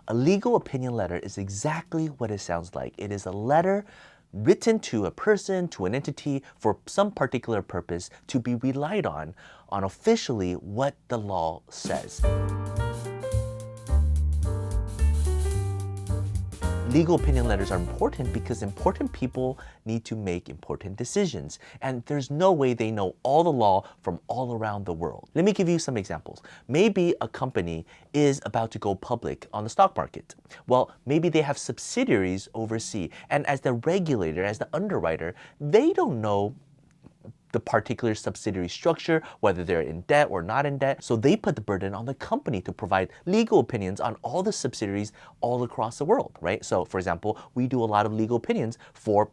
A legal opinion letter is exactly what it sounds like. It is a letter written to a person, to an entity, for some particular purpose to be relied on officially what the law says. Legal opinion letters are important because important people need to make important decisions, and there's no way they know all the law from all around the world. Let me give you some examples. Maybe a company is about to go public on the stock market. Well, maybe they have subsidiaries overseas, and as the regulator, as the underwriter, they don't know the particular subsidiary structure, whether they're in debt or not in debt. So they put the burden on the company to provide legal opinions on all the subsidiaries all across the world, right? So for example, we do a lot of legal opinions for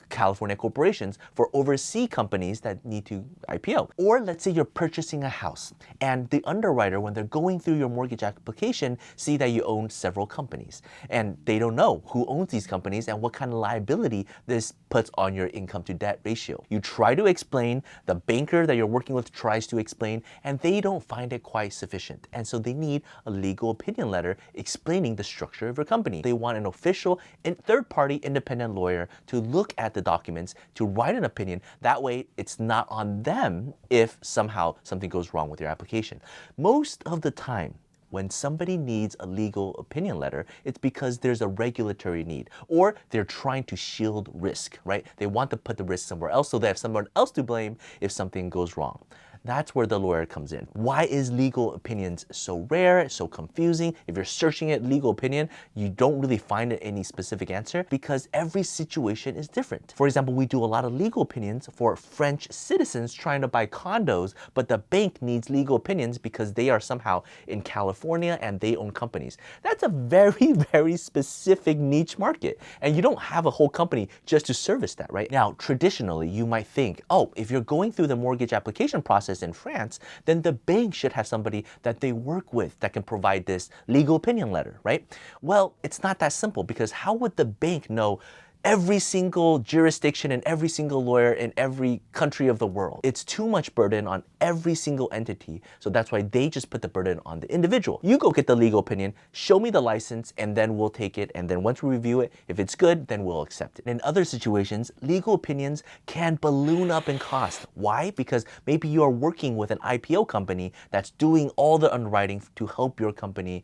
California corporations, for overseas companies that need to IPO. Or let's say you're purchasing a house and the underwriter, when they're going through your mortgage application, see that you own several companies and they don't know who owns these companies and what kind of liability this puts on your income to debt ratio. You try to explain, the banker that you're working with tries to explain, and they don't find it quite sufficient. And so they need a legal opinion letter explaining the structure of your company. They want an official and third-party independent lawyer to look at the documents, to write an opinion. That way, it's not on them if somehow something goes wrong with your application. Most of the time, when somebody needs a legal opinion letter, it's because there's a regulatory need, or they're trying to shield risk, right? They want to put the risk somewhere else so they have someone else to blame if something goes wrong. That's where the lawyer comes in. Why is legal opinions so rare, so confusing? If you're searching at legal opinion, you don't really find any specific answer because every situation is different. For example, we do a lot of legal opinions for French citizens trying to buy condos, but the bank needs legal opinions because they are somehow in California and they own companies. That's a very, very specific niche market. And you don't have a whole company just to service that, right? Now, traditionally, you might think, oh, if you're going through the mortgage application process in France, then the bank should have somebody that they work with that can provide this legal opinion letter, right? Well, it's not that simple because how would the bank know every single jurisdiction and every single lawyer in every country of the world? It's too much burden on every single entity. So that's why they just put the burden on the individual. You go get the legal opinion, show me the license, and then we'll take it. And then once we review it, if it's good, then we'll accept it. In other situations, legal opinions can balloon up in cost. Why? Because maybe you are working with an IPO company that's doing all the underwriting to help your company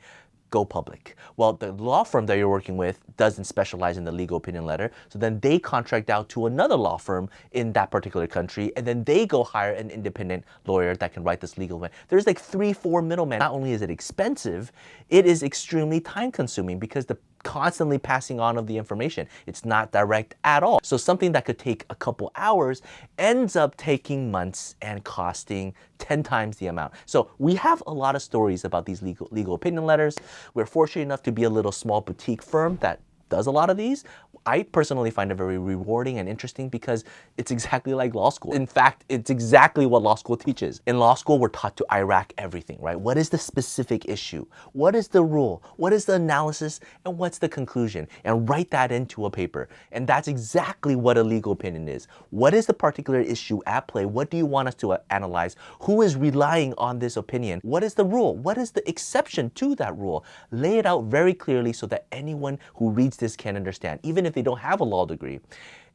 go public. Well, the law firm that you're working with doesn't specialize in the legal opinion letter, so then they contract out to another law firm in that particular country, and then they go hire an independent lawyer that can write this legal opinion. There's like 3-4 middlemen. Not only is it expensive, it is extremely time consuming because the constantly passing on of the information. It's not direct at all. So something that could take a couple hours ends up taking months and costing 10 times the amount. So we have a lot of stories about these legal opinion letters. We're fortunate enough to be a little small boutique firm that does a lot of these. I personally find it very rewarding and interesting because it's exactly like law school. In fact, it's exactly what law school teaches. In law school, we're taught to IRAC everything, right? What is the specific issue? What is the rule? What is the analysis? And what's the conclusion? And write that into a paper. And that's exactly what a legal opinion is. What is the particular issue at play? What do you want us to analyze? Who is relying on this opinion? What is the rule? What is the exception to that rule? Lay it out very clearly so that anyone who reads this can understand, even if they don't have a law degree.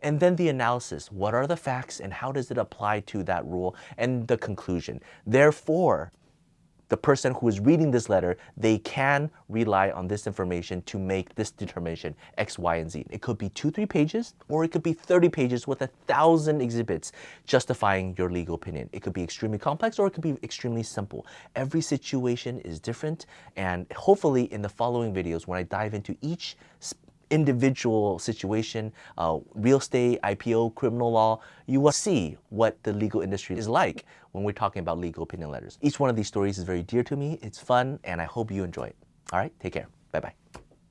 And then the analysis. What are the facts and how does it apply to that rule? And the conclusion. Therefore, the person who is reading this letter, they can rely on this information to make this determination, X, Y, and Z. It could be 2-3 pages, or it could be 30 pages with 1,000 exhibits justifying your legal opinion. It could be extremely complex, or it could be extremely simple. Every situation is different, and hopefully in the following videos, when I dive into each individual situation, real estate, IPO, criminal law, you will see what the legal industry is like when we're talking about legal opinion letters. Each one of these stories is very dear to me. It's fun, and I hope you enjoy it. All right, take care. Bye-bye.